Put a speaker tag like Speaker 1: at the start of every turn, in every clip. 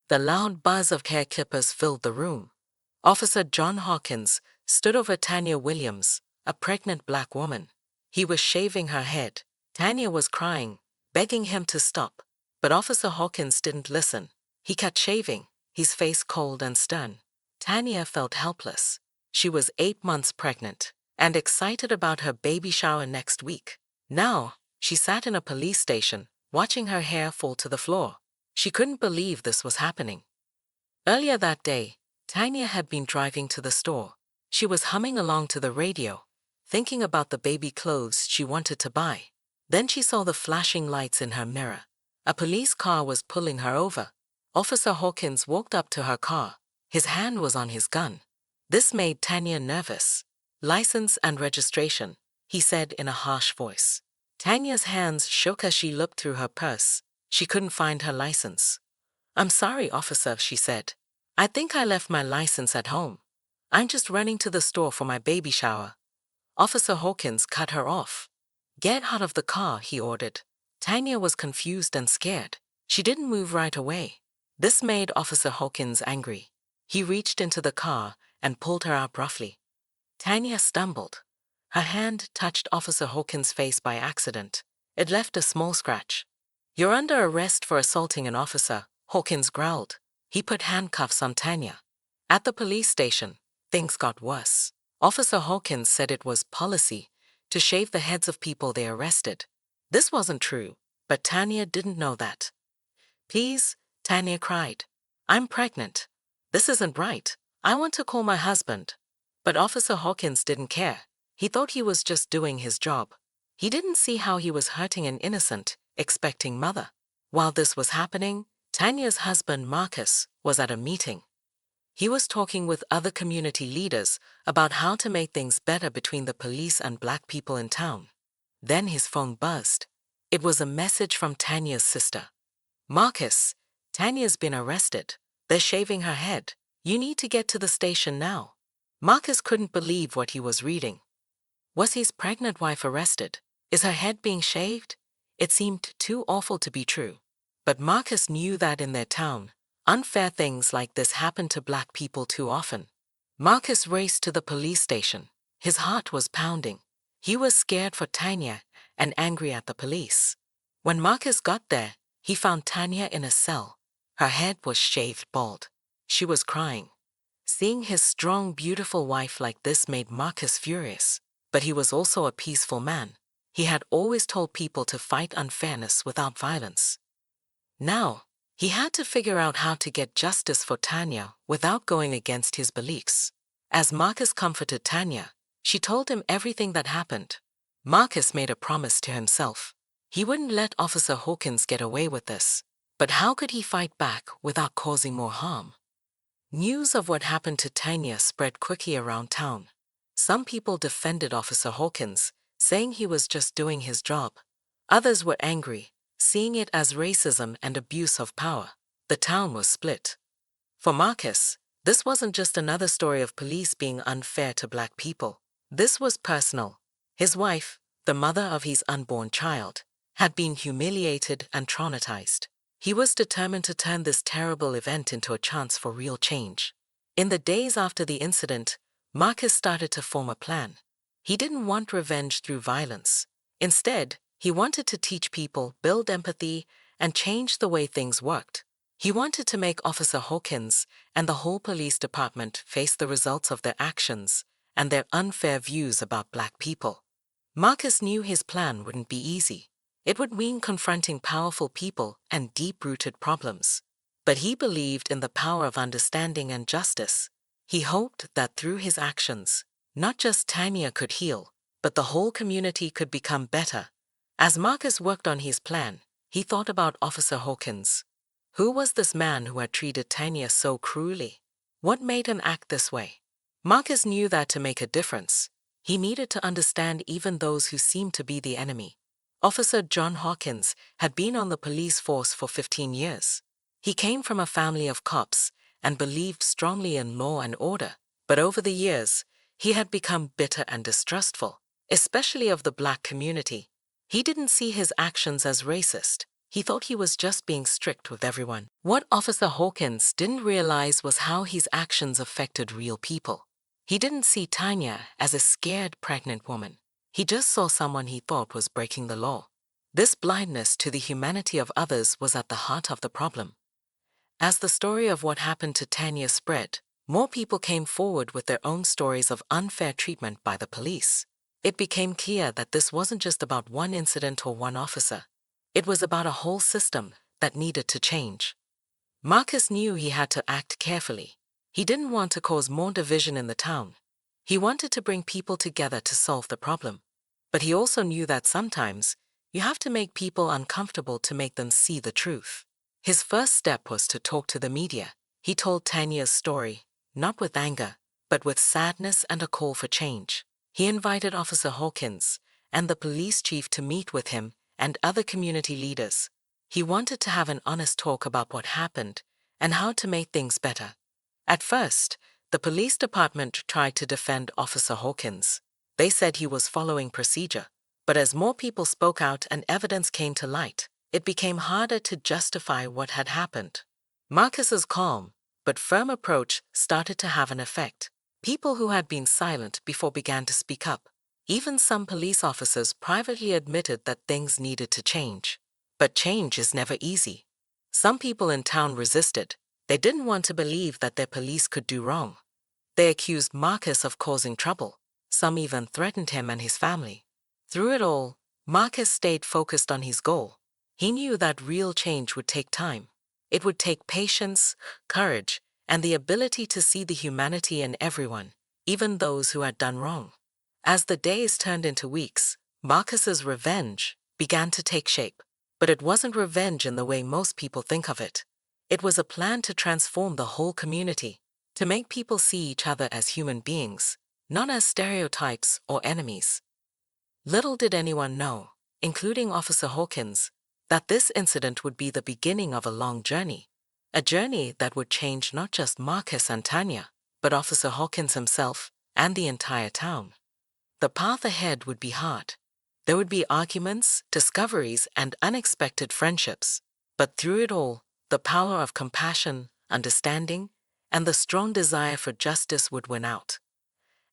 Speaker 1: The loud buzz of hair clippers filled the room. Officer John Hawkins stood over Tanya Williams, a pregnant black woman. He was shaving her head. Tanya was crying, begging him to stop. But Officer Hawkins didn't listen. He kept shaving, his face cold and stern. Tanya felt helpless. She was 8 months pregnant and excited about her baby shower next week. Now, she sat in a police station, watching her hair fall to the floor. She couldn't believe this was happening. Earlier that day, Tanya had been driving to the store. She was humming along to the radio, thinking about the baby clothes she wanted to buy. Then she saw the flashing lights in her mirror. A police car was pulling her over. Officer Hawkins walked up to her car. His hand was on his gun. This made Tanya nervous. "License and registration," he said in a harsh voice. Tanya's hands shook as she looked through her purse. She couldn't find her license. "I'm sorry, officer," she said. "I think I left my license at home. I'm just running to the store for my baby shower." Officer Hawkins cut her off. "Get out of the car," he ordered. Tanya was confused and scared. She didn't move right away. This made Officer Hawkins angry. He reached into the car and pulled her out roughly. Tanya stumbled. Her hand touched Officer Hawkins' face by accident. It left a small scratch. "You're under arrest for assaulting an officer," Hawkins growled. He put handcuffs on Tanya. At the police station, things got worse. Officer Hawkins said it was policy to shave the heads of people they arrested. This wasn't true, but Tanya didn't know that. "Please," Tanya cried. "I'm pregnant. This isn't right. I want to call my husband." But Officer Hawkins didn't care. He thought he was just doing his job. He didn't see how he was hurting an innocent, expecting mother. While this was happening, Tanya's husband Marcus was at a meeting. He was talking with other community leaders about how to make things better between the police and black people in town. Then his phone buzzed. It was a message from Tanya's sister. "Marcus, Tanya's been arrested. They're shaving her head. You need to get to the station now." Marcus couldn't believe what he was reading. Was his pregnant wife arrested? Is her head being shaved? It seemed too awful to be true. But Marcus knew that in their town, unfair things like this happened to black people too often. Marcus raced to the police station. His heart was pounding. He was scared for Tanya and angry at the police. When Marcus got there, he found Tanya in a cell. Her head was shaved bald. She was crying. Seeing his strong, beautiful wife like this made Marcus furious. But he was also a peaceful man. He had always told people to fight unfairness without violence. Now, he had to figure out how to get justice for Tanya without going against his beliefs. As Marcus comforted Tanya, she told him everything that happened. Marcus made a promise to himself. He wouldn't let Officer Hawkins get away with this. But how could he fight back without causing more harm? News of what happened to Tanya spread quickly around town. Some people defended Officer Hawkins, saying he was just doing his job. Others were angry, seeing it as racism and abuse of power. The town was split. For Marcus, this wasn't just another story of police being unfair to black people. This was personal. His wife, the mother of his unborn child, had been humiliated and traumatized. He was determined to turn this terrible event into a chance for real change. In the days after the incident, Marcus started to form a plan. He didn't want revenge through violence. Instead, he wanted to teach people, build empathy, and change the way things worked. He wanted to make Officer Hawkins and the whole police department face the results of their actions and their unfair views about black people. Marcus knew his plan wouldn't be easy. It would mean confronting powerful people and deep-rooted problems. But he believed in the power of understanding and justice. He hoped that through his actions, not just Tanya could heal, but the whole community could become better. As Marcus worked on his plan, he thought about Officer Hawkins. Who was this man who had treated Tanya so cruelly? What made him act this way? Marcus knew that to make a difference, he needed to understand even those who seemed to be the enemy. Officer John Hawkins had been on the police force for 15 years. He came from a family of cops and believed strongly in law and order, but over the years, he had become bitter and distrustful, especially of the black community. He didn't see his actions as racist. He thought he was just being strict with everyone. What Officer Hawkins didn't realize was how his actions affected real people. He didn't see Tanya as a scared pregnant woman. He just saw someone he thought was breaking the law. This blindness to the humanity of others was at the heart of the problem. As the story of what happened to Tanya spread, more people came forward with their own stories of unfair treatment by the police. It became clear that this wasn't just about one incident or one officer. It was about a whole system that needed to change. Marcus knew he had to act carefully. He didn't want to cause more division in the town. He wanted to bring people together to solve the problem. But he also knew that sometimes you have to make people uncomfortable to make them see the truth. His first step was to talk to the media. He told Tanya's story, not with anger, but with sadness and a call for change. He invited Officer Hawkins and the police chief to meet with him and other community leaders. He wanted to have an honest talk about what happened and how to make things better. At first, the police department tried to defend Officer Hawkins. They said he was following procedure, but as more people spoke out and evidence came to light, it became harder to justify what had happened. Marcus's calm but firm approach started to have an effect. People who had been silent before began to speak up. Even some police officers privately admitted that things needed to change. But change is never easy. Some people in town resisted. They didn't want to believe that their police could do wrong. They accused Marcus of causing trouble. Some even threatened him and his family. Through it all, Marcus stayed focused on his goal. He knew that real change would take time. It would take patience, courage, and the ability to see the humanity in everyone, even those who had done wrong. As the days turned into weeks, Marcus's revenge began to take shape. But it wasn't revenge in the way most people think of it. It was a plan to transform the whole community, to make people see each other as human beings, not as stereotypes or enemies. Little did anyone know, including Officer Hawkins, that this incident would be the beginning of a long journey, a journey that would change not just Marcus and Tanya, but Officer Hawkins himself and the entire town. The path ahead would be hard. There would be arguments, discoveries, and unexpected friendships. But through it all, the power of compassion, understanding, and the strong desire for justice would win out.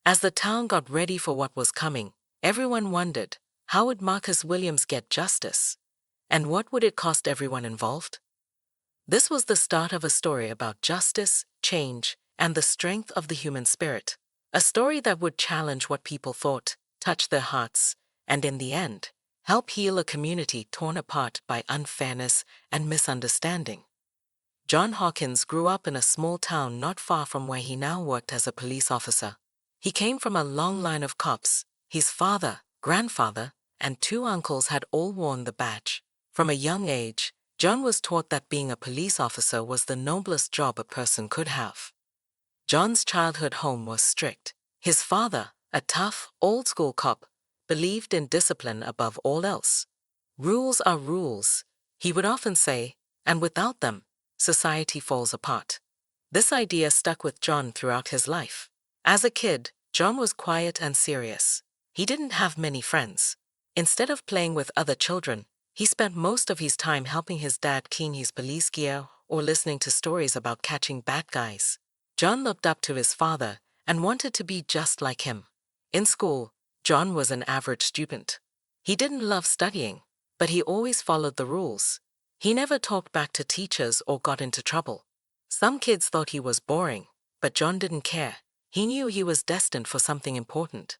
Speaker 1: As the town got ready for what was coming, everyone wondered, how would Marcus Williams get justice? And what would it cost everyone involved? This was the start of a story about justice, change, and the strength of the human spirit. A story that would challenge what people thought, touch their hearts, and in the end, help heal a community torn apart by unfairness and misunderstanding. John Hawkins grew up in a small town not far from where he now worked as a police officer. He came from a long line of cops. His father, grandfather, and 2 uncles had all worn the badge. From a young age, John was taught that being a police officer was the noblest job a person could have. John's childhood home was strict. His father, a tough, old-school cop, believed in discipline above all else. Rules are rules, he would often say, and without them, society falls apart. This idea stuck with John throughout his life. As a kid, John was quiet and serious. He didn't have many friends. Instead of playing with other children, he spent most of his time helping his dad clean his police gear or listening to stories about catching bad guys. John looked up to his father and wanted to be just like him. In school, John was an average student. He didn't love studying, but he always followed the rules. He never talked back to teachers or got into trouble. Some kids thought he was boring, but John didn't care. He knew he was destined for something important.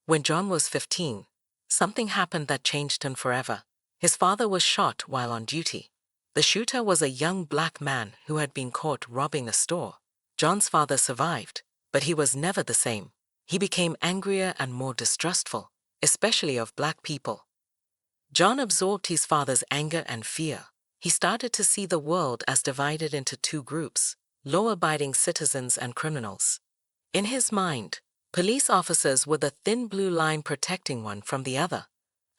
Speaker 1: When John was 15, something happened that changed him forever. His father was shot while on duty. The shooter was a young black man who had been caught robbing a store. John's father survived, but he was never the same. He became angrier and more distrustful, especially of black people. John absorbed his father's anger and fear. He started to see the world as divided into 2 groups, law-abiding citizens and criminals. In his mind, police officers were the thin blue line protecting one from the other.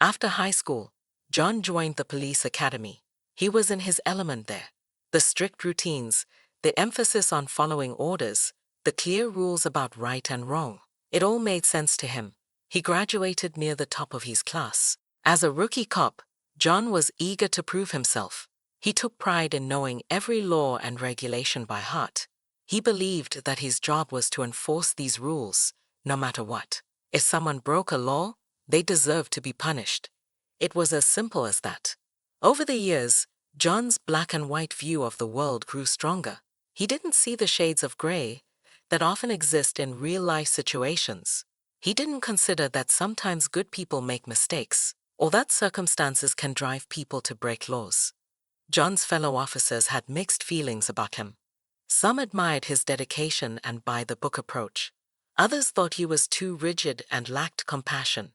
Speaker 1: After high school, John joined the police academy. He was in his element there. The strict routines, the emphasis on following orders, the clear rules about right and wrong. It all made sense to him. He graduated near the top of his class. As a rookie cop, John was eager to prove himself. He took pride in knowing every law and regulation by heart. He believed that his job was to enforce these rules, no matter what. If someone broke a law, they deserved to be punished. It was as simple as that. Over the years, John's black and white view of the world grew stronger. He didn't see the shades of gray that often exist in real-life situations. He didn't consider that sometimes good people make mistakes, or that circumstances can drive people to break laws. John's fellow officers had mixed feelings about him. Some admired his dedication and by-the-book approach. Others thought he was too rigid and lacked compassion.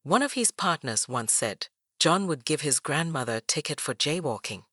Speaker 1: One of his partners once said, John would give his grandmother a ticket for jaywalking.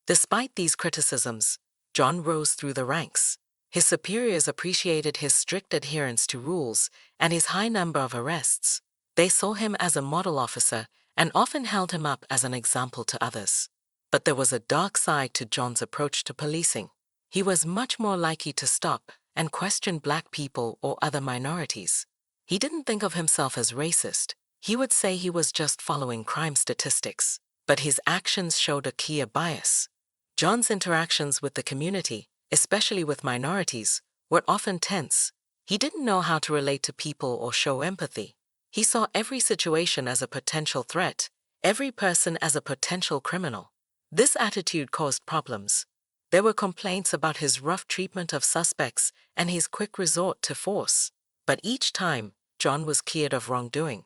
Speaker 1: Despite these criticisms, John rose through the ranks. His superiors appreciated his strict adherence to rules and his high number of arrests. They saw him as a model officer and often held him up as an example to others. But there was a dark side to John's approach to policing. He was much more likely to stop and question black people or other minorities. He didn't think of himself as racist. He would say he was just following crime statistics, but his actions showed a clear bias. John's interactions with the community, especially with minorities, were often tense. He didn't know how to relate to people or show empathy. He saw every situation as a potential threat, every person as a potential criminal. This attitude caused problems. There were complaints about his rough treatment of suspects and his quick resort to force. But each time, John was cleared of wrongdoing.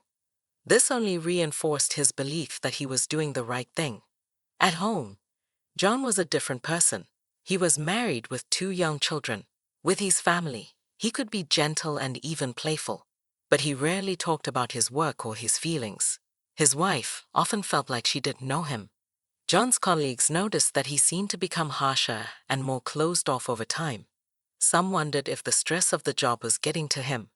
Speaker 1: This only reinforced his belief that he was doing the right thing. At home, John was a different person. He was married with 2 young children. With his family, he could be gentle and even playful. But he rarely talked about his work or his feelings. His wife often felt like she didn't know him. John's colleagues noticed that he seemed to become harsher and more closed off over time. Some wondered if the stress of the job was getting to him.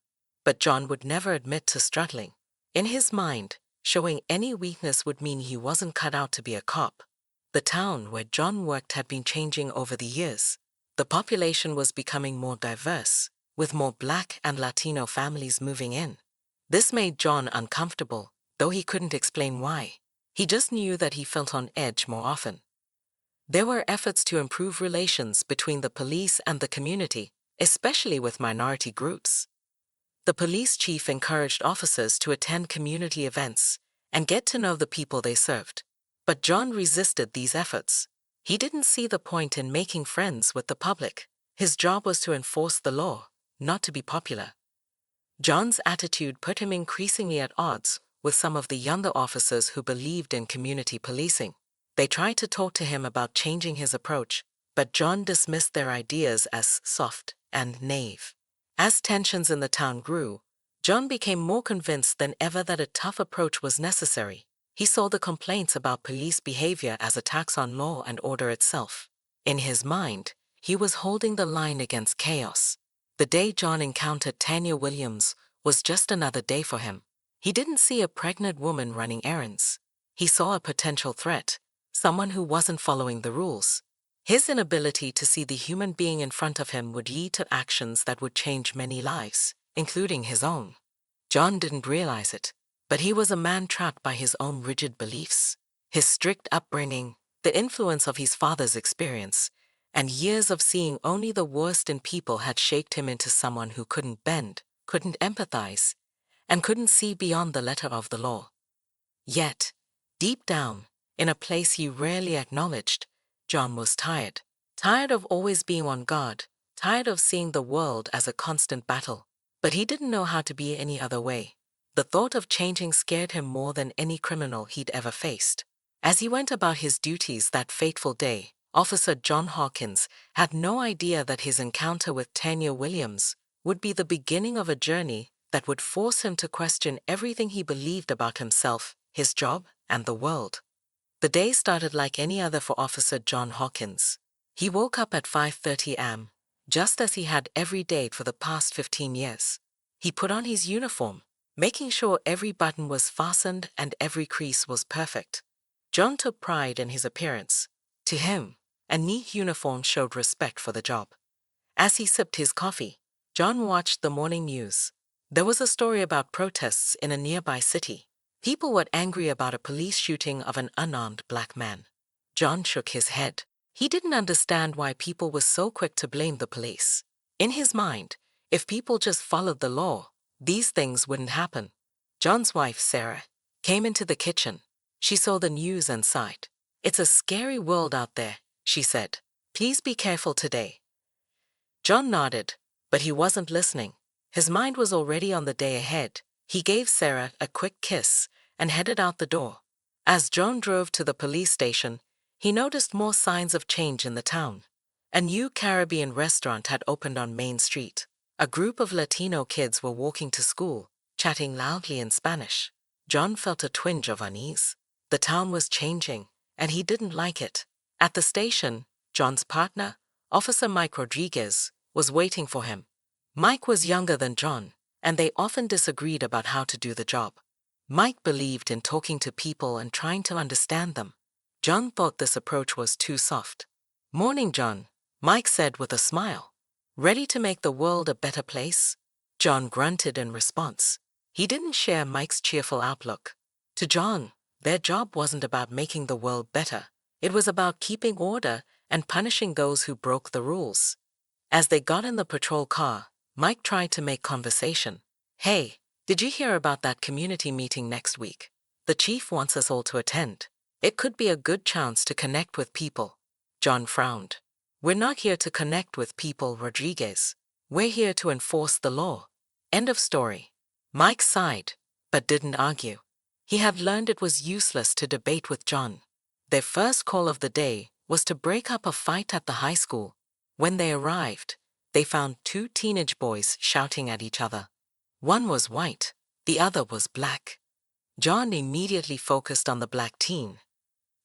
Speaker 1: But John would never admit to struggling. In his mind, showing any weakness would mean he wasn't cut out to be a cop. The town where John worked had been changing over the years. The population was becoming more diverse, with more Black and Latino families moving in. This made John uncomfortable, though he couldn't explain why. He just knew that he felt on edge more often. There were efforts to improve relations between the police and the community, especially with minority groups. The police chief encouraged officers to attend community events and get to know the people they served. But John resisted these efforts. He didn't see the point in making friends with the public. His job was to enforce the law, not to be popular. John's attitude put him increasingly at odds with some of the younger officers who believed in community policing. They tried to talk to him about changing his approach, but John dismissed their ideas as soft and naive. As tensions in the town grew, John became more convinced than ever that a tough approach was necessary. He saw the complaints about police behavior as attacks on law and order itself. In his mind, he was holding the line against chaos. The day John encountered Tanya Williams was just another day for him. He didn't see a pregnant woman running errands. He saw a potential threat, someone who wasn't following the rules. His inability to see the human being in front of him would lead to actions that would change many lives, including his own. John didn't realize it, but he was a man trapped by his own rigid beliefs. His strict upbringing, the influence of his father's experience, and years of seeing only the worst in people had shaped him into someone who couldn't bend, couldn't empathize, and couldn't see beyond the letter of the law. Yet, deep down, in a place he rarely acknowledged, John was tired. Tired of always being on guard, tired of seeing the world as a constant battle. But he didn't know how to be any other way. The thought of changing scared him more than any criminal he'd ever faced. As he went about his duties that fateful day, Officer John Hawkins had no idea that his encounter with Tanya Williams would be the beginning of a journey that would force him to question everything he believed about himself, his job, and the world. The day started like any other for Officer John Hawkins. He woke up at 5:30 a.m., just as he had every day for the past 15 years. He put on his uniform, making sure every button was fastened and every crease was perfect. John took pride in his appearance. To him, a neat uniform showed respect for the job. As he sipped his coffee, John watched the morning news. There was a story about protests in a nearby city. People were angry about a police shooting of an unarmed black man. John shook his head. He didn't understand why people were so quick to blame the police. In his mind, if people just followed the law, these things wouldn't happen. John's wife, Sarah, came into the kitchen. She saw the news and sighed. "It's a scary world out there," she said. "Please be careful today." John nodded, but he wasn't listening. His mind was already on the day ahead. He gave Sarah a quick kiss and headed out the door. As John drove to the police station, he noticed more signs of change in the town. A new Caribbean restaurant had opened on Main Street. A group of Latino kids were walking to school, chatting loudly in Spanish. John felt a twinge of unease. The town was changing, and he didn't like it. At the station, John's partner, Officer Mike Rodriguez, was waiting for him. Mike was younger than John, and they often disagreed about how to do the job. Mike believed in talking to people and trying to understand them. John thought this approach was too soft. "Morning, John," Mike said with a smile. "Ready to make the world a better place?" John grunted in response. He didn't share Mike's cheerful outlook. To John, their job wasn't about making the world better. It was about keeping order and punishing those who broke the rules. As they got in the patrol car, Mike tried to make conversation. "Hey, did you hear about that community meeting next week? The chief wants us all to attend. It could be a good chance to connect with people." John frowned. "We're not here to connect with people, Rodriguez. We're here to enforce the law." End of story. Mike sighed, but didn't argue. He had learned it was useless to debate with John. Their first call of the day was to break up a fight at the high school. When they arrived, they found two teenage boys shouting at each other. One was white, the other was black. John immediately focused on the black teen.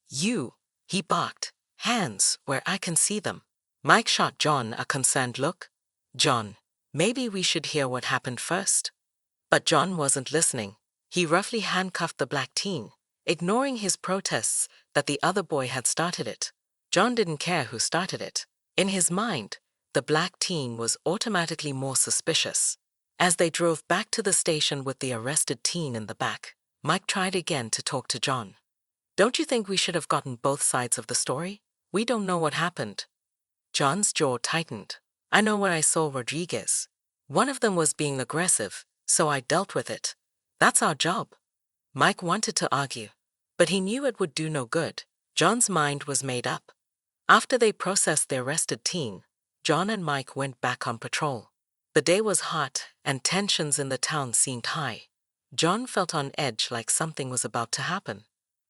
Speaker 1: "You," he barked, "hands where I can see them." Mike shot John a concerned look. "John, maybe we should hear what happened first." But John wasn't listening. He roughly handcuffed the black teen, ignoring his protests that the other boy had started it. John didn't care who started it. In his mind, the black teen was automatically more suspicious. As they drove back to the station with the arrested teen in the back, Mike tried again to talk to John. "Don't you think we should have gotten both sides of the story? We don't know what happened." John's jaw tightened. "I know what I saw, Rodriguez. One of them was being aggressive, so I dealt with it. That's our job." Mike wanted to argue, but he knew it would do no good. John's mind was made up. After they processed the arrested teen, John and Mike went back on patrol. The day was hot, and tensions in the town seemed high. John felt on edge, like something was about to happen.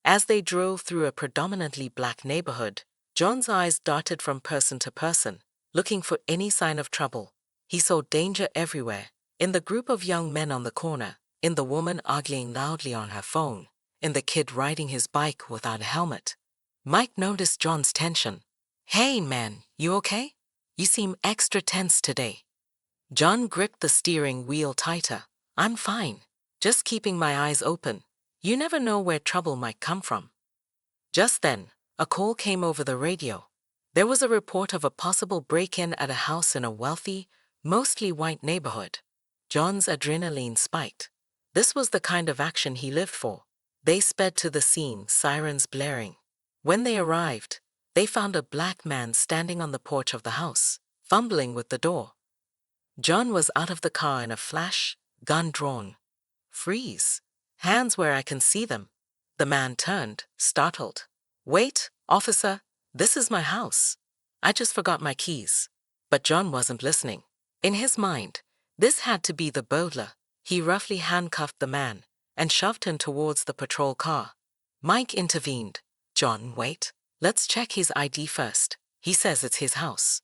Speaker 1: As they drove through a predominantly black neighborhood, John's eyes darted from person to person, looking for any sign of trouble. He saw danger everywhere, in the group of young men on the corner, in the woman arguing loudly on her phone, in the kid riding his bike without a helmet. Mike noticed John's tension. "Hey, man, you okay? You seem extra tense today." John gripped the steering wheel tighter. "I'm fine. Just keeping my eyes open. You never know where trouble might come from." Just then, a call came over the radio. There was a report of a possible break-in at a house in a wealthy, mostly white neighborhood. John's adrenaline spiked. This was the kind of action he lived for. They sped to the scene, sirens blaring. When they arrived, they found a black man standing on the porch of the house, fumbling with the door. John was out of the car in a flash, gun drawn. "Freeze. Hands where I can see them." The man turned, startled. "Wait, officer, this is my house. I just forgot my keys." But John wasn't listening. In his mind, this had to be the burglar. He roughly handcuffed the man and shoved him towards the patrol car. Mike intervened. "John, wait. Let's check his ID first. He says it's his house."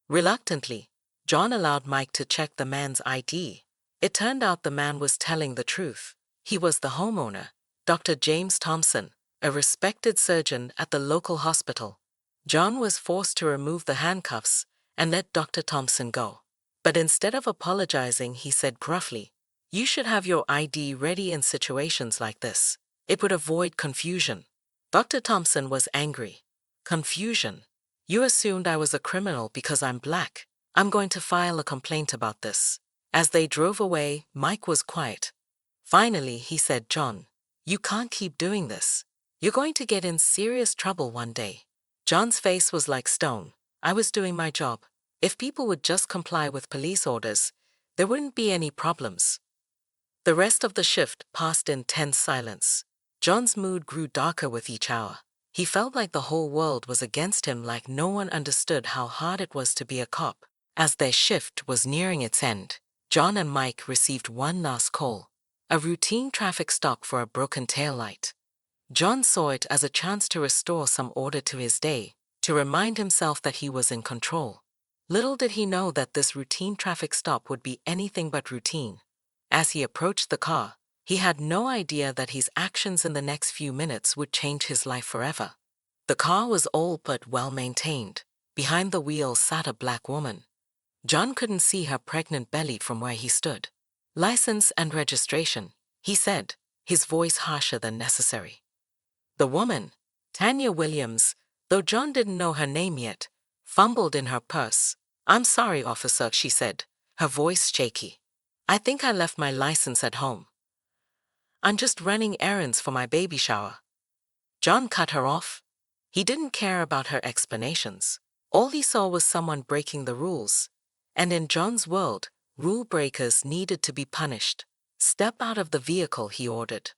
Speaker 1: Reluctantly, John allowed Mike to check the man's ID. It turned out the man was telling the truth. He was the homeowner, Dr. James Thompson, a respected surgeon at the local hospital. John was forced to remove the handcuffs and let Dr. Thompson go. But instead of apologizing, he said gruffly, "You should have your ID ready in situations like this. It would avoid confusion." Dr. Thompson was angry. "Confusion? You assumed I was a criminal because I'm black. I'm going to file a complaint about this." As they drove away, Mike was quiet. Finally, he said, "John, You can't keep doing this. You're going to get in serious trouble one day. John's face was like stone. I was doing my job. If people would just comply with police orders, there wouldn't be any problems. The rest of the shift passed in tense silence. John's mood grew darker with each hour. He felt like the whole world was against him, like no one understood how hard it was to be a cop. As their shift was nearing its end, John and Mike received one last call, a routine traffic stop for a broken taillight. John saw it as a chance to restore some order to his day, to remind himself that he was in control. Little did he know that this routine traffic stop would be anything but routine. As he approached the car, he had no idea that his actions in the next few minutes would change his life forever. The car was old but well maintained. Behind the wheel sat a black woman. John couldn't see her pregnant belly from where he stood. "License and registration," he said, his voice harsher than necessary. The woman, Tanya Williams, though John didn't know her name yet, fumbled in her purse. "I'm sorry, officer," she said, her voice shaky. "I think I left my license at home. I'm just running errands for my baby shower." John cut her off. He didn't care about her explanations. All he saw was someone breaking the rules. And in John's world, rule breakers needed to be punished. "Step out of the vehicle," he ordered.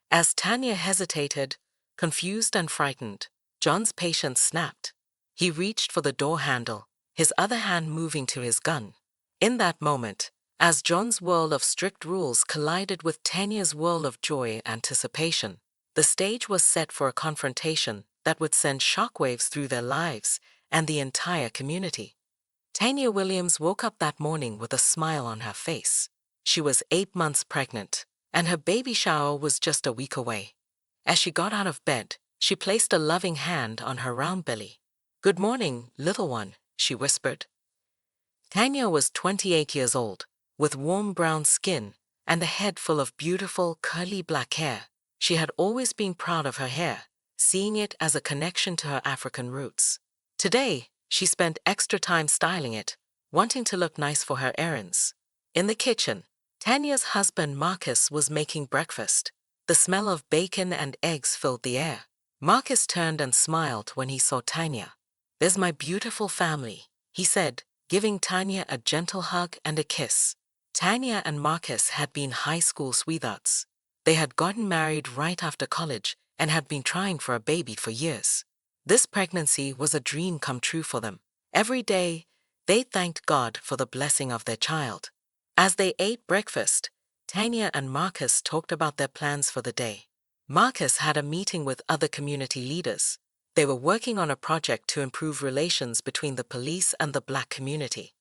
Speaker 1: As Tanya hesitated, confused and frightened, John's patience snapped. He reached for the door handle, his other hand moving to his gun. In that moment, as John's world of strict rules collided with Tanya's world of joy and anticipation, the stage was set for a confrontation that would send shockwaves through their lives and the entire community. Tanya Williams woke up that morning with a smile on her face. She was 8 months pregnant, and her baby shower was just a week away. As she got out of bed, she placed a loving hand on her round belly. "Good morning, little one," she whispered. Tanya was 28 years old, with warm brown skin and a head full of beautiful, curly black hair. She had always been proud of her hair, seeing it as a connection to her African roots. Today, she spent extra time styling it, wanting to look nice for her errands. In the kitchen, Tanya's husband Marcus was making breakfast. The smell of bacon and eggs filled the air. Marcus turned and smiled when he saw Tanya. "There's my beautiful family," he said, giving Tanya a gentle hug and a kiss. Tanya and Marcus had been high school sweethearts. They had gotten married right after college and had been trying for a baby for years. This pregnancy was a dream come true for them. Every day, they thanked God for the blessing of their child. As they ate breakfast, Tanya and Marcus talked about their plans for the day. Marcus had a meeting with other community leaders. They were working on a project to improve relations between the police and the black community.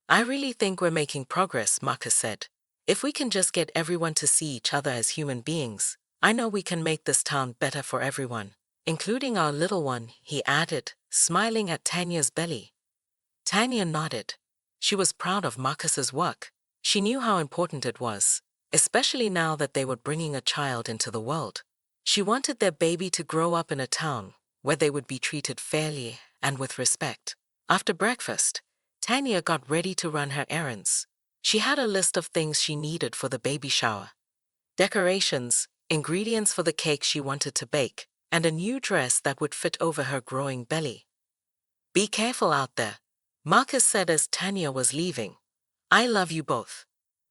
Speaker 1: "I really think we're making progress," Marcus said. "If we can just get everyone to see each other as human beings, I know we can make this town better for everyone, including our little one," he added, smiling at Tanya's belly. Tanya nodded. She was proud of Marcus's work. She knew how important it was, especially now that they were bringing a child into the world. She wanted their baby to grow up in a town where they would be treated fairly and with respect. After breakfast, Tanya got ready to run her errands. She had a list of things she needed for the baby shower: decorations, ingredients for the cake she wanted to bake, and a new dress that would fit over her growing belly. "Be careful out there," Marcus said as Tanya was leaving. "I love you both."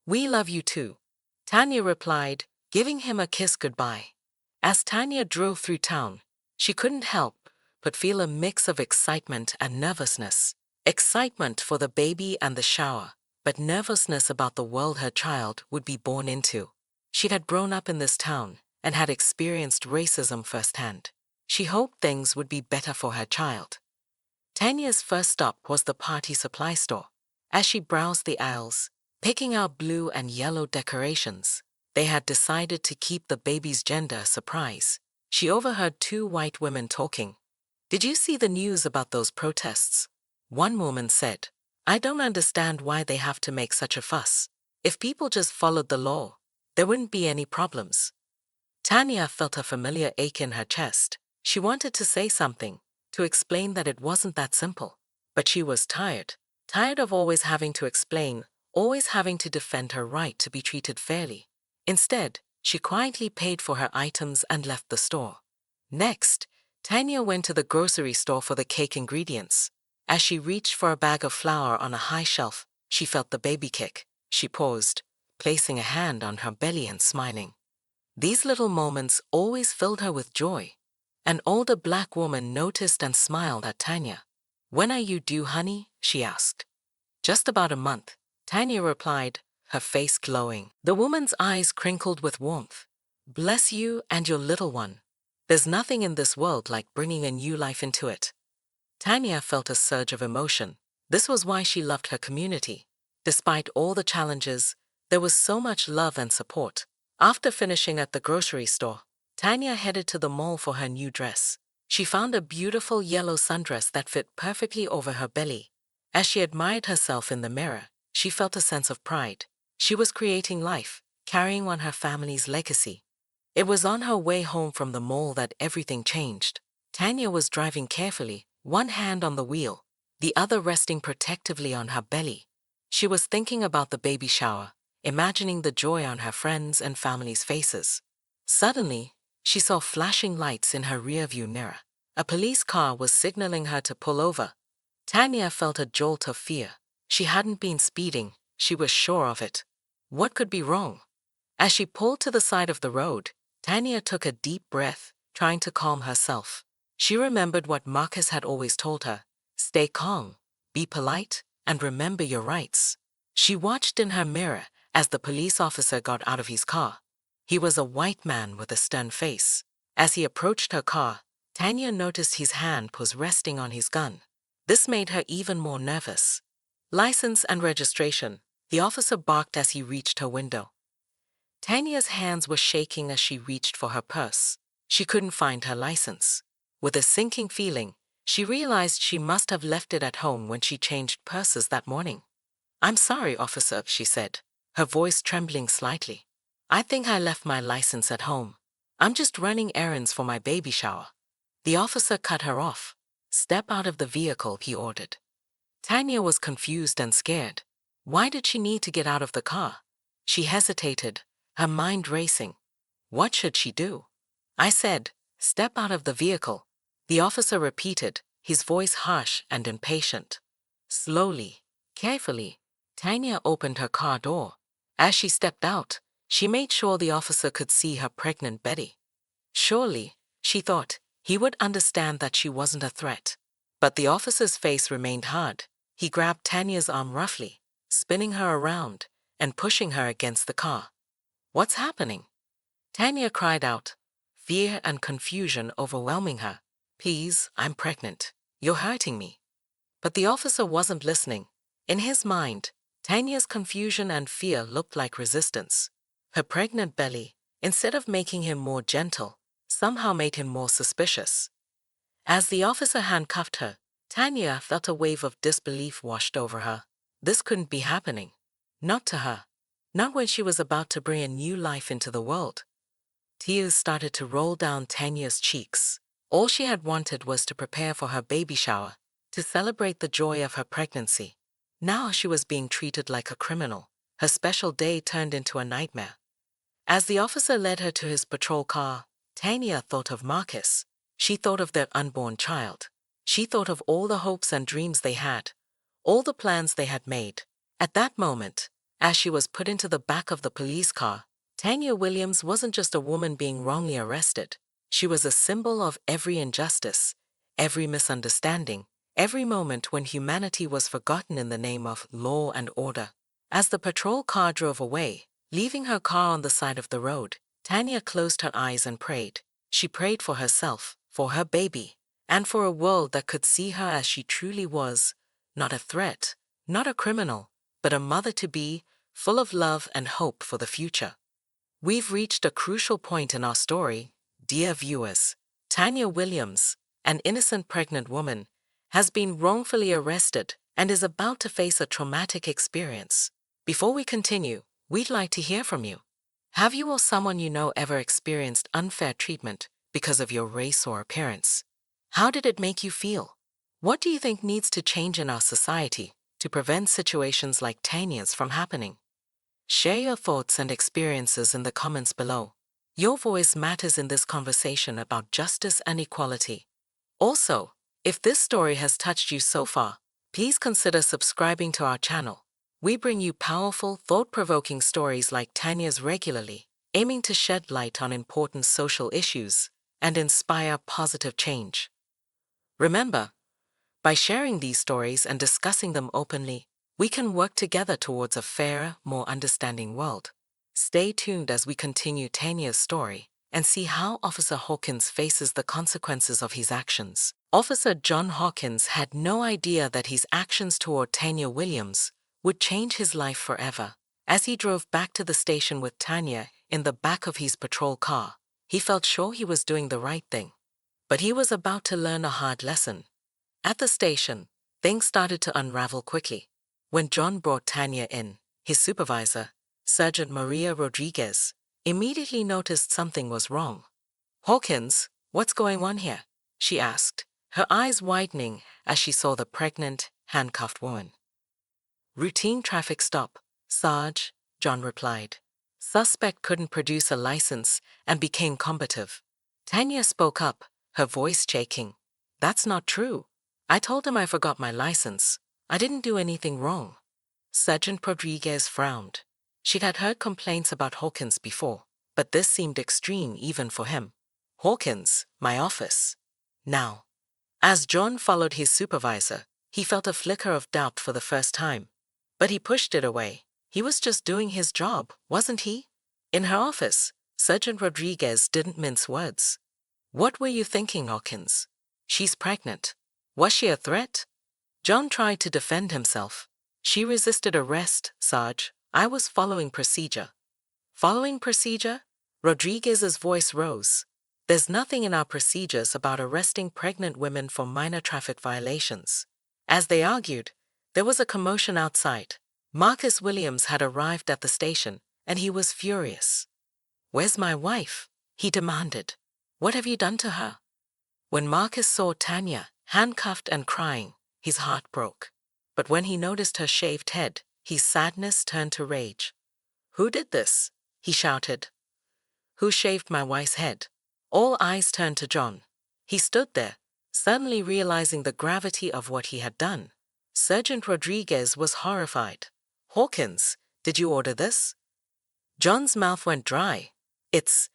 Speaker 1: "We love you too," Tanya replied, giving him a kiss goodbye. As Tanya drove through town, she couldn't help but feel a mix of excitement and nervousness. Excitement for the baby and the shower, but nervousness about the world her child would be born into. She had grown up in this town and had experienced racism firsthand. She hoped things would be better for her child. Tanya's first stop was the party supply store. As she browsed the aisles, picking out blue and yellow decorations, they had decided to keep the baby's gender a surprise. She overheard 2 white women talking. "Did you see the news about those protests?" One woman said. "I don't understand why they have to make such a fuss. If people just followed the law, there wouldn't be any problems." Tanya felt a familiar ache in her chest. She wanted to say something, to explain that it wasn't that simple. But she was tired of always having to explain, always having to defend her right to be treated fairly. Instead, She quietly paid for her items and left the store. Next, Tanya went to the grocery store for the cake ingredients. As she reached for a bag of flour on a high shelf, she felt the baby kick. She paused, placing a hand on her belly and smiling. These little moments always filled her with joy. An older black woman noticed and smiled at Tanya. "When are you due, honey?" she asked. "Just about a month," Tanya replied, her face glowing. The woman's eyes crinkled with warmth. "Bless you and your little one. There's nothing in this world like bringing a new life into it." Tanya felt a surge of emotion. This was why she loved her community. Despite all the challenges, there was so much love and support. After finishing at the grocery store, Tanya headed to the mall for her new dress. She found a beautiful yellow sundress that fit perfectly over her belly. As she admired herself in the mirror, she felt a sense of pride. She was creating life, carrying on her family's legacy. It was on her way home from the mall that everything changed. Tanya was driving carefully, one hand on the wheel, the other resting protectively on her belly. She was thinking about the baby shower, imagining the joy on her friends' and family's faces. Suddenly, she saw flashing lights in her rearview mirror. A police car was signaling her to pull over. Tanya felt a jolt of fear. She hadn't been speeding, she was sure of it. What could be wrong? As she pulled to the side of the road, Tanya took a deep breath, trying to calm herself. She remembered what Marcus had always told her: stay calm, be polite, and remember your rights. She watched in her mirror as the police officer got out of his car. He was a white man with a stern face. As he approached her car, Tanya noticed his hand was resting on his gun. This made her even more nervous. "License and registration," the officer barked as he reached her window. Tanya's hands were shaking as she reached for her purse. She couldn't find her license. With a sinking feeling, she realized she must have left it at home when she changed purses that morning. "I'm sorry, officer," she said, her voice trembling slightly. "I think I left my license at home. I'm just running errands for my baby shower." The officer cut her off. "Step out of the vehicle," he ordered. Tanya was confused and scared. Why did she need to get out of the car? She hesitated, her mind racing. What should she do? "I said, step out of the vehicle," the officer repeated, his voice harsh and impatient. Slowly, carefully, Tanya opened her car door. As she stepped out, she made sure the officer could see her pregnant belly. Surely, she thought, he would understand that she wasn't a threat. But the officer's face remained hard. He grabbed Tanya's arm roughly, spinning her around and pushing her against the car. "What's happening?" Tanya cried out, fear and confusion overwhelming her. "Please, I'm pregnant. You're hurting me." But the officer wasn't listening. In his mind, Tanya's confusion and fear looked like resistance. Her pregnant belly, instead of making him more gentle, somehow made him more suspicious. As the officer handcuffed her, Tanya felt a wave of disbelief washed over her. This couldn't be happening. Not to her. Not when she was about to bring a new life into the world. Tears started to roll down Tanya's cheeks. All she had wanted was to prepare for her baby shower, to celebrate the joy of her pregnancy. Now she was being treated like a criminal. Her special day turned into a nightmare. As the officer led her to his patrol car, Tanya thought of Marcus. She thought of their unborn child. She thought of all the hopes and dreams they had, all the plans they had made. At that moment, as she was put into the back of the police car, Tanya Williams wasn't just a woman being wrongly arrested. She was a symbol of every injustice, every misunderstanding, every moment when humanity was forgotten in the name of law and order. As the patrol car drove away, leaving her car on the side of the road, Tanya closed her eyes and prayed. She prayed for herself, for her baby, and for a world that could see her as she truly was, not a threat, not a criminal, but a mother-to-be, full of love and hope for the future. We've reached a crucial point in our story, dear viewers. Tanya Williams, an innocent pregnant woman, has been wrongfully arrested and is about to face a traumatic experience. Before we continue, we'd like to hear from you. Have you or someone you know ever experienced unfair treatment because of your race or appearance? How did it make you feel? What do you think needs to change in our society to prevent situations like Tanya's from happening? Share your thoughts and experiences in the comments below. Your voice matters in this conversation about justice and equality. Also, if this story has touched you so far, please consider subscribing to our channel. We bring you powerful, thought-provoking stories like Tanya's regularly, aiming to shed light on important social issues and inspire positive change. Remember, by sharing these stories and discussing them openly, we can work together towards a fairer, more understanding world. Stay tuned as we continue Tanya's story and see how Officer Hawkins faces the consequences of his actions. Officer John Hawkins had no idea that his actions toward Tanya Williams would change his life forever. As he drove back to the station with Tanya in the back of his patrol car, he felt sure he was doing the right thing. But he was about to learn a hard lesson. At the station, things started to unravel quickly. When John brought Tanya in, his supervisor, Sergeant Maria Rodriguez, immediately noticed something was wrong. "Hawkins, what's going on here?" she asked, her eyes widening as she saw the pregnant, handcuffed woman. "Routine traffic stop, Sarge," John replied. Suspect couldn't produce a license and became combative. Tanya spoke up, her voice shaking. "That's not true. I told him I forgot my license. I didn't do anything wrong." Sergeant Rodriguez frowned. She had heard complaints about Hawkins before, but this seemed extreme even for him. "Hawkins, my office. Now." As John followed his supervisor, he felt a flicker of doubt for the first time. But he pushed it away. He was just doing his job, wasn't he? In her office, Sergeant Rodriguez didn't mince words. "What were you thinking, Hawkins? She's pregnant. Was she a threat?" John tried to defend himself. "She resisted arrest, Sarge. I was following procedure." "Following procedure?" Rodriguez's voice rose. "There's nothing in our procedures about arresting pregnant women for minor traffic violations." As they argued, there was a commotion outside. Marcus Williams had arrived at the station, and he was furious. "Where's my wife?" he demanded. "What have you done to her?" When Marcus saw Tanya, handcuffed and crying, his heart broke. But when he noticed her shaved head, his sadness turned to rage. "Who did this?" he shouted. "Who shaved my wife's head?" All eyes turned to John. He stood there, suddenly realizing the gravity of what he had done. Sergeant Rodriguez was horrified. "Hawkins, did you order this?" John's mouth went dry. It's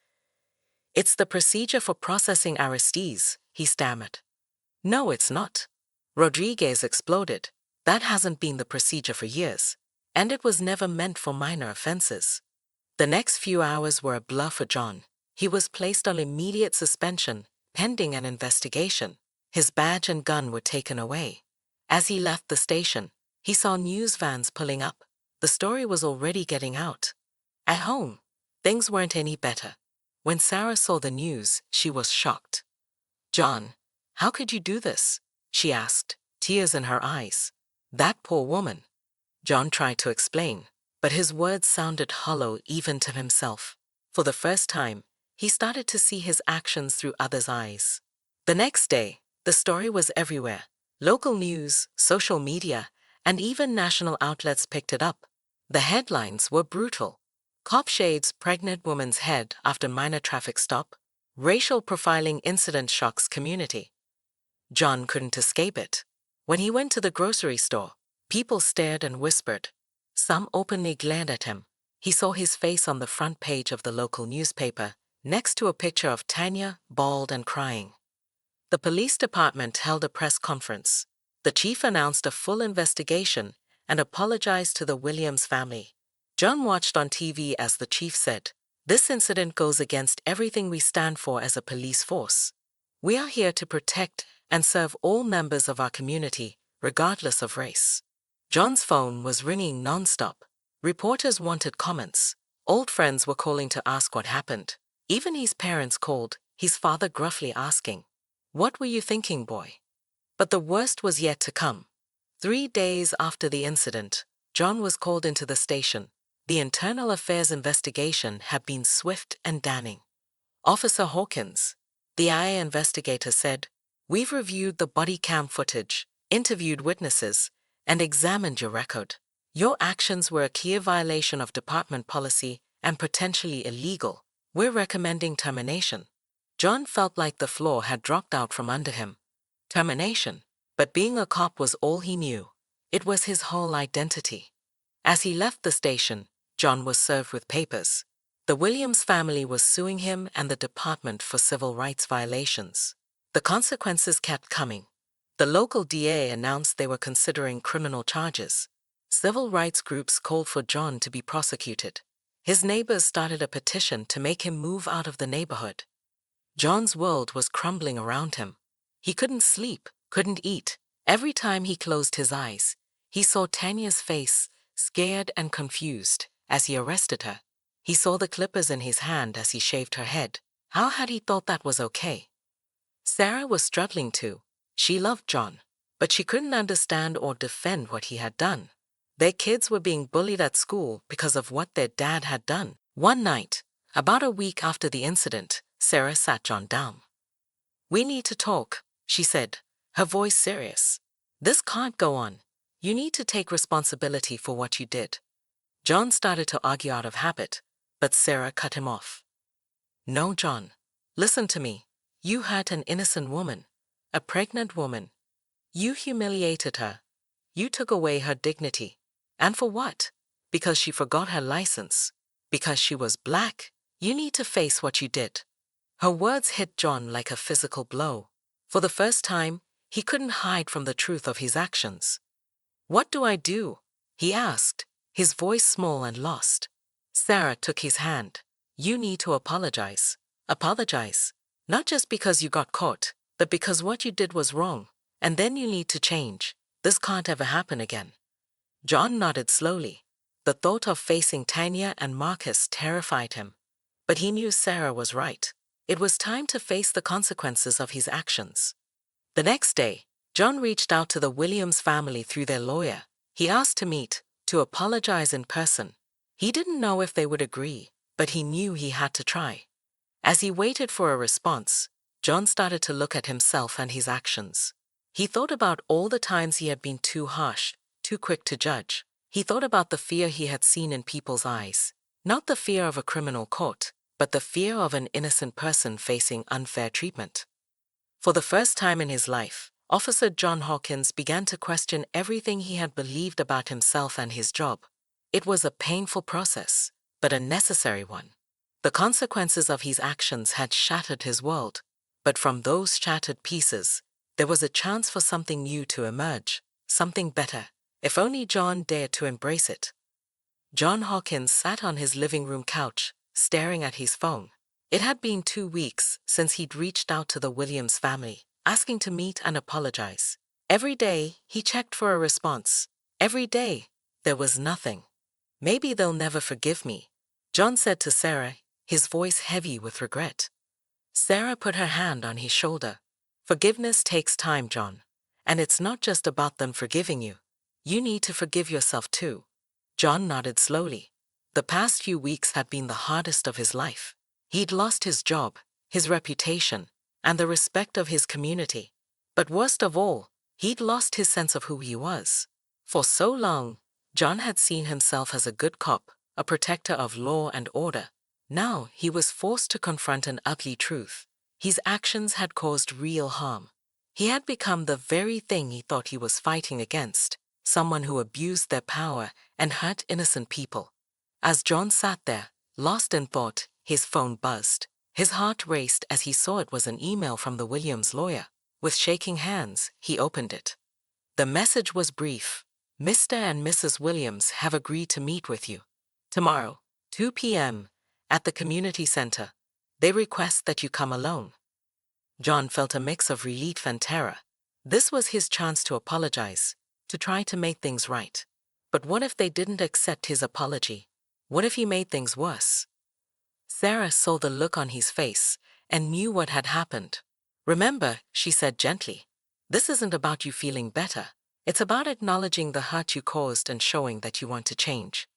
Speaker 1: the procedure for processing arrestees," he stammered. "No, it's not." Rodriguez exploded. "That hasn't been the procedure for years, and it was never meant for minor offenses." The next few hours were a blur for John. He was placed on immediate suspension, pending an investigation. His badge and gun were taken away. As he left the station, he saw news vans pulling up. The story was already getting out. At home, things weren't any better. When Sarah saw the news, she was shocked. "John, how could you do this?" she asked, tears in her eyes. "That poor woman." John tried to explain, but his words sounded hollow even to himself. For the first time, he started to see his actions through others' eyes. The next day, the story was everywhere. Local news, social media, and even national outlets picked it up. The headlines were brutal. "Cop shaves pregnant woman's head after minor traffic stop. Racial profiling incident shocks community." John couldn't escape it. When he went to the grocery store, people stared and whispered. Some openly glared at him. He saw his face on the front page of the local newspaper, next to a picture of Tanya, bald and crying. The police department held a press conference. The chief announced a full investigation and apologized to the Williams family. John watched on TV as the chief said, "This incident goes against everything we stand for as a police force. We are here to protect and serve all members of our community, regardless of race." John's phone was ringing non-stop. Reporters wanted comments. Old friends were calling to ask what happened. Even his parents called, his father gruffly asking, "What were you thinking, boy?" But the worst was yet to come. 3 days after the incident, John was called into the station. The internal affairs investigation had been swift and damning. "Officer Hawkins," the IA investigator said, "we've reviewed the body cam footage, interviewed witnesses, and examined your record. Your actions were a clear violation of department policy and potentially illegal. We're recommending termination. John felt like the floor had dropped out from under him. Termination. But being a cop was all he knew. It was his whole identity. As he left the station, John was served with papers. The Williams family was suing him and the department for civil rights violations. The consequences kept coming. The local DA announced they were considering criminal charges. Civil rights groups called for John to be prosecuted. His neighbors started a petition to make him move out of the neighborhood. John's world was crumbling around him. He couldn't sleep, couldn't eat. Every time he closed his eyes, he saw Tanya's face, scared and confused, as he arrested her. He saw the clippers in his hand as he shaved her head. How had he thought that was okay? Sarah was struggling too. She loved John, but she couldn't understand or defend what he had done. Their kids were being bullied at school because of what their dad had done. One night, about a week after the incident, Sarah sat John down. "We need to talk," she said, her voice serious. "This can't go on. You need to take responsibility for what you did." John started to argue out of habit, but Sarah cut him off. "No, John. Listen to me. You hurt an innocent woman, a pregnant woman. You humiliated her. You took away her dignity. And for what? Because she forgot her license. Because she was black. You need to face what you did." Her words hit John like a physical blow. For the first time, he couldn't hide from the truth of his actions. "What do I do?" he asked, his voice small and lost. Sarah took his hand. "You need to apologize. Apologize. Not just because you got caught, but because what you did was wrong. And then you need to change. This can't ever happen again." John nodded slowly. The thought of facing Tanya and Marcus terrified him. But he knew Sarah was right. It was time to face the consequences of his actions. The next day, John reached out to the Williams family through their lawyer. He asked to meet, to apologize in person. He didn't know if they would agree, but he knew he had to try. As he waited for a response, John started to look at himself and his actions. He thought about all the times he had been too harsh, too quick to judge. He thought about the fear he had seen in people's eyes. Not the fear of a criminal court, but the fear of an innocent person facing unfair treatment. For the first time in his life, Officer John Hawkins began to question everything he had believed about himself and his job. It was a painful process, but a necessary one. The consequences of his actions had shattered his world, but from those shattered pieces, there was a chance for something new to emerge, something better, if only John dared to embrace it. John Hawkins sat on his living room couch, staring at his phone. It had been 2 weeks since he'd reached out to the Williams family, asking to meet and apologize. Every day, he checked for a response. Every day, there was nothing. "Maybe they'll never forgive me," John said to Sarah, his voice heavy with regret. Sarah put her hand on his shoulder. "Forgiveness takes time, John. And it's not just about them forgiving you. You need to forgive yourself too." John nodded slowly. The past few weeks had been the hardest of his life. He'd lost his job, his reputation, and the respect of his community. But worst of all, he'd lost his sense of who he was. For so long, John had seen himself as a good cop, a protector of law and order. Now he was forced to confront an ugly truth. His actions had caused real harm. He had become the very thing he thought he was fighting against, someone who abused their power and hurt innocent people. As John sat there, lost in thought, his phone buzzed. His heart raced as he saw it was an email from the Williams lawyer. With shaking hands, he opened it. The message was brief. "Mr. and Mrs. Williams have agreed to meet with you tomorrow, 2 p.m., at the community center. They request that you come alone." John felt a mix of relief and terror. This was his chance to apologize, to try to make things right. But what if they didn't accept his apology? What if he made things worse? Sarah saw the look on his face and knew what had happened. "Remember," she said gently, "this isn't about you feeling better. It's about acknowledging the hurt you caused and showing that you want to change."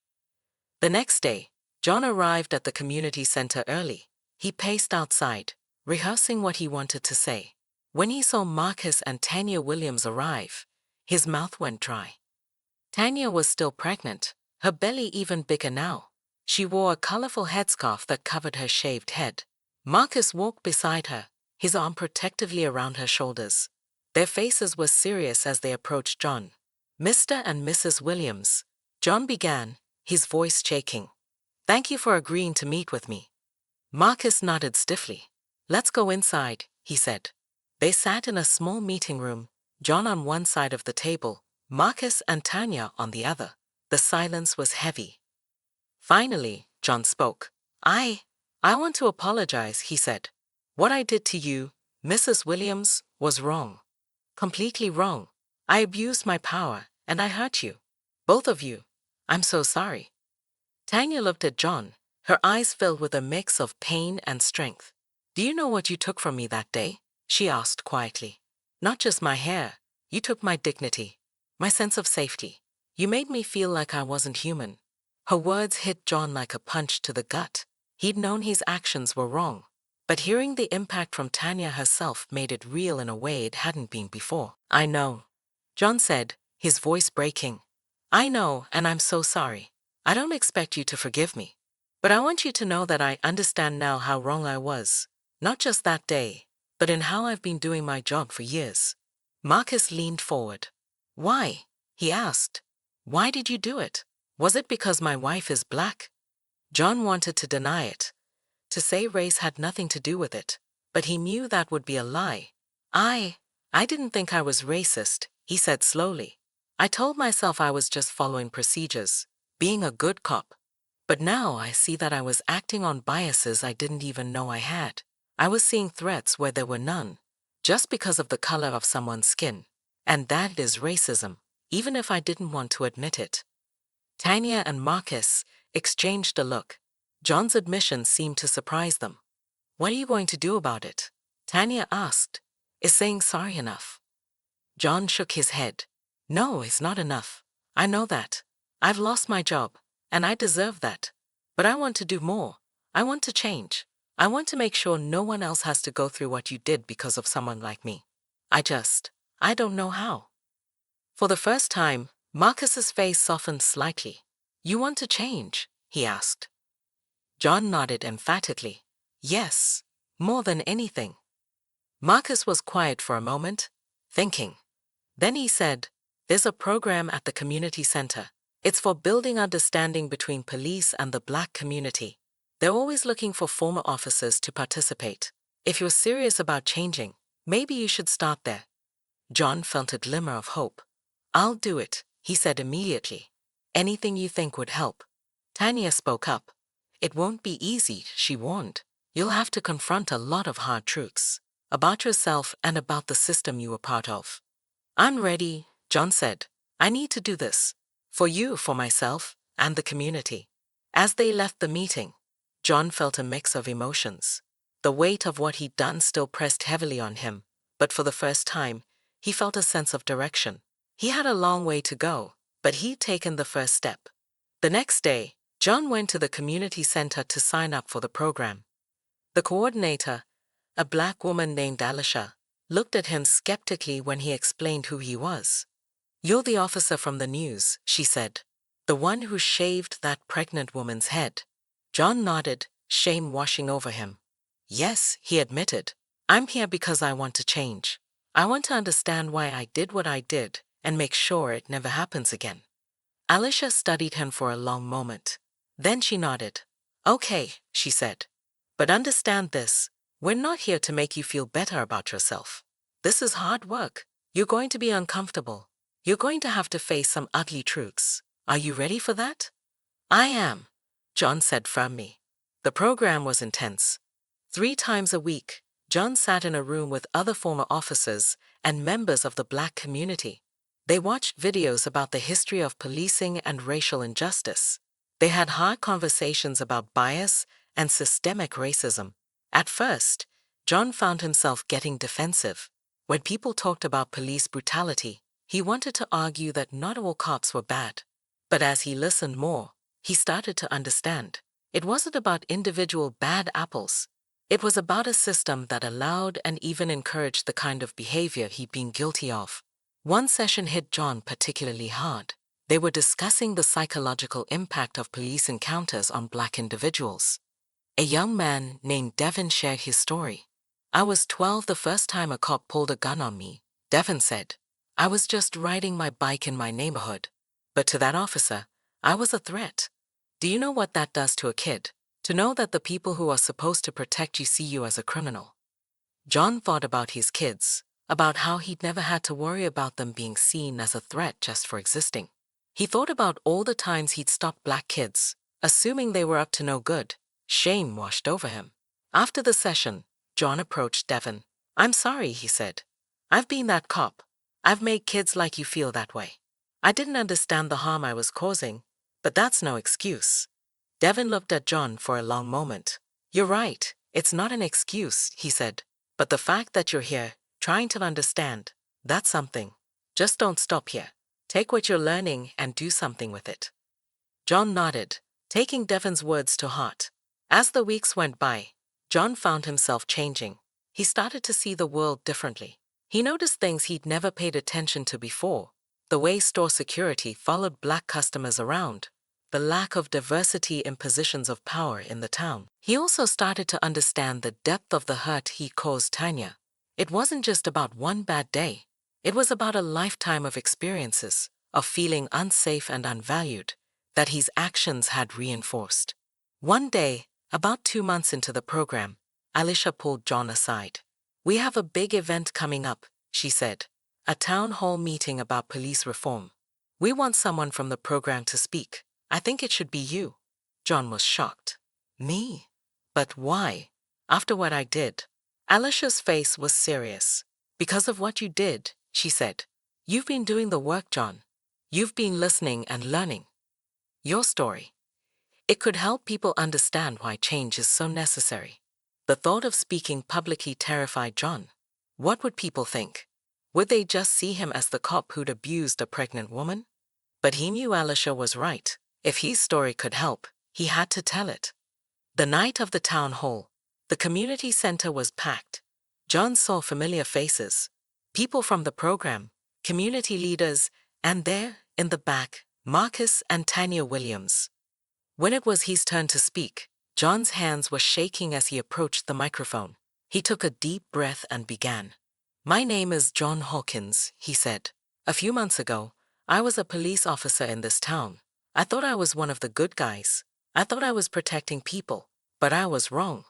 Speaker 1: The next day, John arrived at the community center early. He paced outside, rehearsing what he wanted to say. When he saw Marcus and Tanya Williams arrive, his mouth went dry. Tanya was still pregnant, her belly even bigger now. She wore a colorful headscarf that covered her shaved head. Marcus walked beside her, his arm protectively around her shoulders. Their faces were serious as they approached John. "Mr. and Mrs. Williams," John began, his voice shaking. "Thank you for agreeing to meet with me." Marcus nodded stiffly. "Let's go inside," he said. They sat in a small meeting room, John on one side of the table, Marcus and Tanya on the other. The silence was heavy. Finally, John spoke. I want to apologize," he said. "What I did to you, Mrs. Williams, was wrong. Completely wrong. I abused my power, and I hurt you. Both of you. I'm so sorry." Tanya looked at John, her eyes filled with a mix of pain and strength. "Do you know what you took from me that day?" she asked quietly. "Not just my hair. You took my dignity, my sense of safety. You made me feel like I wasn't human." Her words hit John like a punch to the gut. He'd known his actions were wrong, but hearing the impact from Tanya herself made it real in a way it hadn't been before. "I know," John said, his voice breaking. "I know, and I'm so sorry. I don't expect you to forgive me. But I want you to know that I understand now how wrong I was, not just that day, but in how I've been doing my job for years." Marcus leaned forward. "Why?" he asked. "Why did you do it? Was it because my wife is black?" John wanted to deny it, to say race had nothing to do with it, but he knew that would be a lie. I didn't think I was racist," he said slowly. "I told myself I was just following procedures, being a good cop. But now I see that I was acting on biases I didn't even know I had. I was seeing threats where there were none, just because of the color of someone's skin. And that is racism, even if I didn't want to admit it." Tanya and Marcus exchanged a look. John's admission seemed to surprise them. "What are you going to do about it?" Tanya asked. "Is saying sorry enough?" John shook his head. "No, it's not enough. I know that. I've lost my job, and I deserve that. But I want to do more. I want to change. I want to make sure no one else has to go through what you did because of someone like me. I don't know how." For the first time, Marcus's face softened slightly. "You want to change?" he asked. John nodded emphatically. "Yes, more than anything." Marcus was quiet for a moment, thinking. Then he said, "There's a program at the community center. It's for building understanding between police and the black community. They're always looking for former officers to participate. If you're serious about changing, maybe you should start there." John felt a glimmer of hope. "I'll do it," he said immediately. "Anything you think would help." Tanya spoke up. "It won't be easy," she warned. "You'll have to confront a lot of hard truths about yourself and about the system you were part of." "I'm ready," John said. "I need to do this. For you, for myself, and the community." As they left the meeting, John felt a mix of emotions. The weight of what he'd done still pressed heavily on him, but for the first time, he felt a sense of direction. He had a long way to go, but he'd taken the first step. The next day, John went to the community center to sign up for the program. The coordinator, a black woman named Alicia, looked at him skeptically when he explained who he was. "You're the officer from the news," she said. "The one who shaved that pregnant woman's head." John nodded, shame washing over him. "Yes," he admitted. "I'm here because I want to change. I want to understand why I did what I did and make sure it never happens again." Alicia studied him for a long moment. Then she nodded. "Okay," she said. "But understand this. We're not here to make you feel better about yourself. This is hard work. You're going to be uncomfortable. You're going to have to face some ugly truths. Are you ready for that?" "I am," John said firmly. The program was intense. 3 times a week, John sat in a room with other former officers and members of the black community. They watched videos about the history of policing and racial injustice. They had hard conversations about bias and systemic racism. At first, John found himself getting defensive. When people talked about police brutality, he wanted to argue that not all cops were bad. But as he listened more, he started to understand. It wasn't about individual bad apples. It was about a system that allowed and even encouraged the kind of behavior he'd been guilty of. One session hit John particularly hard. They were discussing the psychological impact of police encounters on Black individuals. A young man named Devin shared his story. "I was 12 the first time a cop pulled a gun on me," Devin said. "I was just riding my bike in my neighborhood. But to that officer, I was a threat. Do you know what that does to a kid? To know that the people who are supposed to protect you see you as a criminal." John thought about his kids, about how he'd never had to worry about them being seen as a threat just for existing. He thought about all the times he'd stopped Black kids, assuming they were up to no good. Shame washed over him. After the session, John approached Devin. "I'm sorry," he said. "I've been that cop. I've made kids like you feel that way. I didn't understand the harm I was causing, but that's no excuse." Devin looked at John for a long moment. "You're right, it's not an excuse," he said. "But the fact that you're here, trying to understand, that's something. Just don't stop here. Take what you're learning and do something with it." John nodded, taking Devin's words to heart. As the weeks went by, John found himself changing. He started to see the world differently. He noticed things he'd never paid attention to before: the way store security followed Black customers around, the lack of diversity in positions of power in the town. He also started to understand the depth of the hurt he caused Tanya. It wasn't just about one bad day. It was about a lifetime of experiences, of feeling unsafe and unvalued, that his actions had reinforced. One day, about 2 months into the program, Alicia pulled John aside. "We have a big event coming up," she said. "A town hall meeting about police reform. We want someone from the program to speak. I think it should be you." John was shocked. "Me? But why? After what I did?" Alicia's face was serious. "Because of what you did," she said. "You've been doing the work, John. You've been listening and learning. Your story, it could help people understand why change is so necessary." The thought of speaking publicly terrified John. What would people think? Would they just see him as the cop who'd abused a pregnant woman? But he knew Alicia was right. If his story could help, he had to tell it. The night of the town hall, the community center was packed. John saw familiar faces, people from the program, community leaders, and there, in the back, Marcus and Tanya Williams. When it was his turn to speak, John's hands were shaking as he approached the microphone. He took a deep breath and began. "My name is John Hawkins," he said. "A few months ago, I was a police officer in this town. I thought I was one of the good guys. I thought I was protecting people, but I was wrong."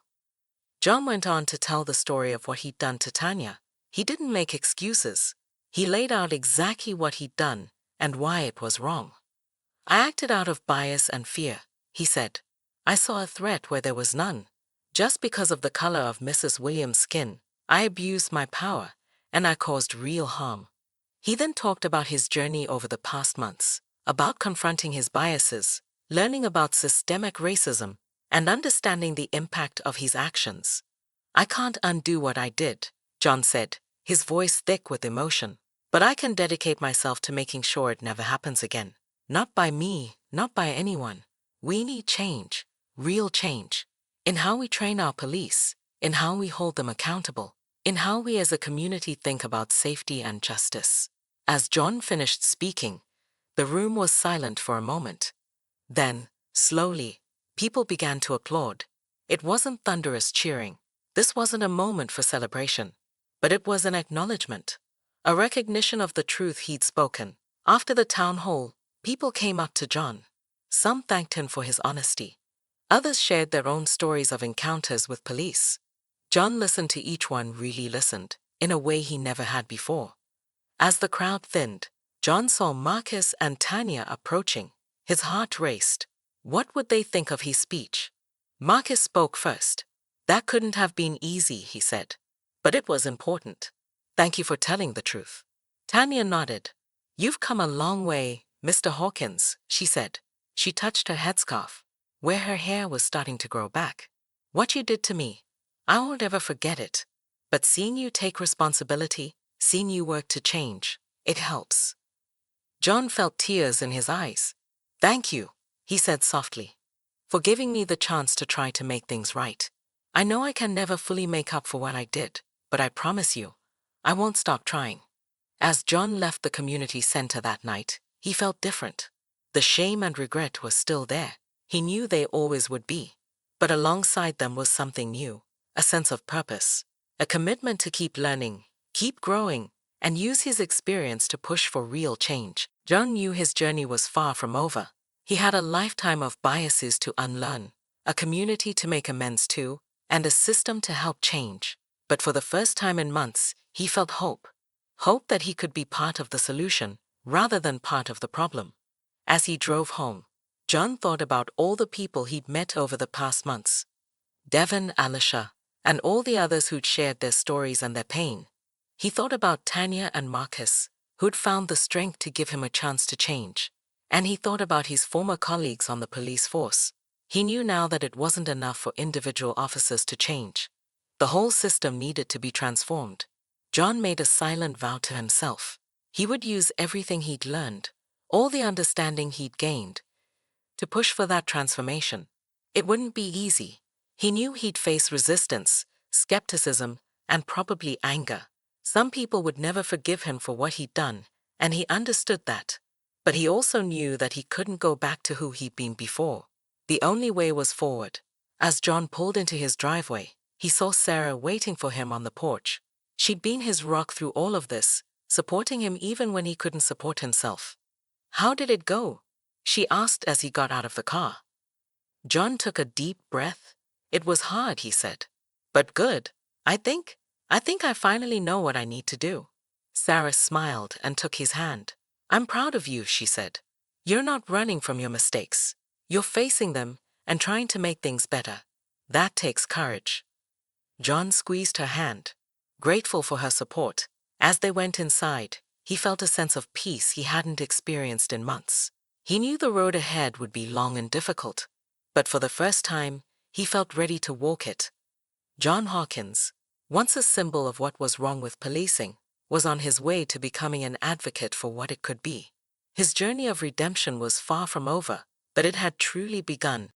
Speaker 1: John went on to tell the story of what he'd done to Tanya. He didn't make excuses. He laid out exactly what he'd done and why it was wrong. "I acted out of bias and fear," he said. "I saw a threat where there was none. Just because of the color of Mrs. Williams' skin, I abused my power, and I caused real harm." He then talked about his journey over the past months, about confronting his biases, learning about systemic racism, and understanding the impact of his actions. "I can't undo what I did," John said, his voice thick with emotion. "But I can dedicate myself to making sure it never happens again. Not by me, not by anyone. We need change, real change, in how we train our police, in how we hold them accountable, in how we as a community think about safety and justice." As John finished speaking, the room was silent for a moment. Then, slowly, people began to applaud. It wasn't thunderous cheering. This wasn't a moment for celebration, but it was an acknowledgement, a recognition of the truth he'd spoken. After the town hall, people came up to John. Some thanked him for his honesty. Others shared their own stories of encounters with police. John listened to each one, really listened, in a way he never had before. As the crowd thinned, John saw Marcus and Tanya approaching. His heart raced. What would they think of his speech? Marcus spoke first. "That couldn't have been easy," he said. "But it was important. Thank you for telling the truth." Tanya nodded. "You've come a long way, Mr. Hawkins," she said. She touched her headscarf, where her hair was starting to grow back. "What you did to me, I won't ever forget it. But seeing you take responsibility, seeing you work to change, it helps." John felt tears in his eyes. "Thank you," he said softly, "for giving me the chance to try to make things right. I know I can never fully make up for what I did, but I promise you, I won't stop trying." As John left the community center that night, he felt different. The shame and regret was still there. He knew they always would be. But alongside them was something new, a sense of purpose, a commitment to keep learning, keep growing, and use his experience to push for real change. John knew his journey was far from over. He had a lifetime of biases to unlearn, a community to make amends to, and a system to help change. But for the first time in months, he felt hope. Hope that he could be part of the solution, rather than part of the problem. As he drove home, John thought about all the people he'd met over the past months. Devon, Alicia, and all the others who'd shared their stories and their pain. He thought about Tanya and Marcus, who'd found the strength to give him a chance to change. And he thought about his former colleagues on the police force. He knew now that it wasn't enough for individual officers to change. The whole system needed to be transformed. John made a silent vow to himself. He would use everything he'd learned, all the understanding he'd gained, to push for that transformation. It wouldn't be easy. He knew he'd face resistance, skepticism, and probably anger. Some people would never forgive him for what he'd done, and he understood that. But he also knew that he couldn't go back to who he'd been before. The only way was forward. As John pulled into his driveway, he saw Sarah waiting for him on the porch. She'd been his rock through all of this, supporting him even when he couldn't support himself. "How did it go?" she asked as he got out of the car. John took a deep breath. "It was hard," he said. "But good. I think I finally know what I need to do." Sarah smiled and took his hand. "I'm proud of you," she said. "You're not running from your mistakes. You're facing them and trying to make things better. That takes courage." John squeezed her hand, grateful for her support. As they went inside, he felt a sense of peace he hadn't experienced in months. He knew the road ahead would be long and difficult, but for the first time, he felt ready to walk it. John Hawkins, once a symbol of what was wrong with policing, was on his way to becoming an advocate for what it could be. His journey of redemption was far from over, but it had truly begun.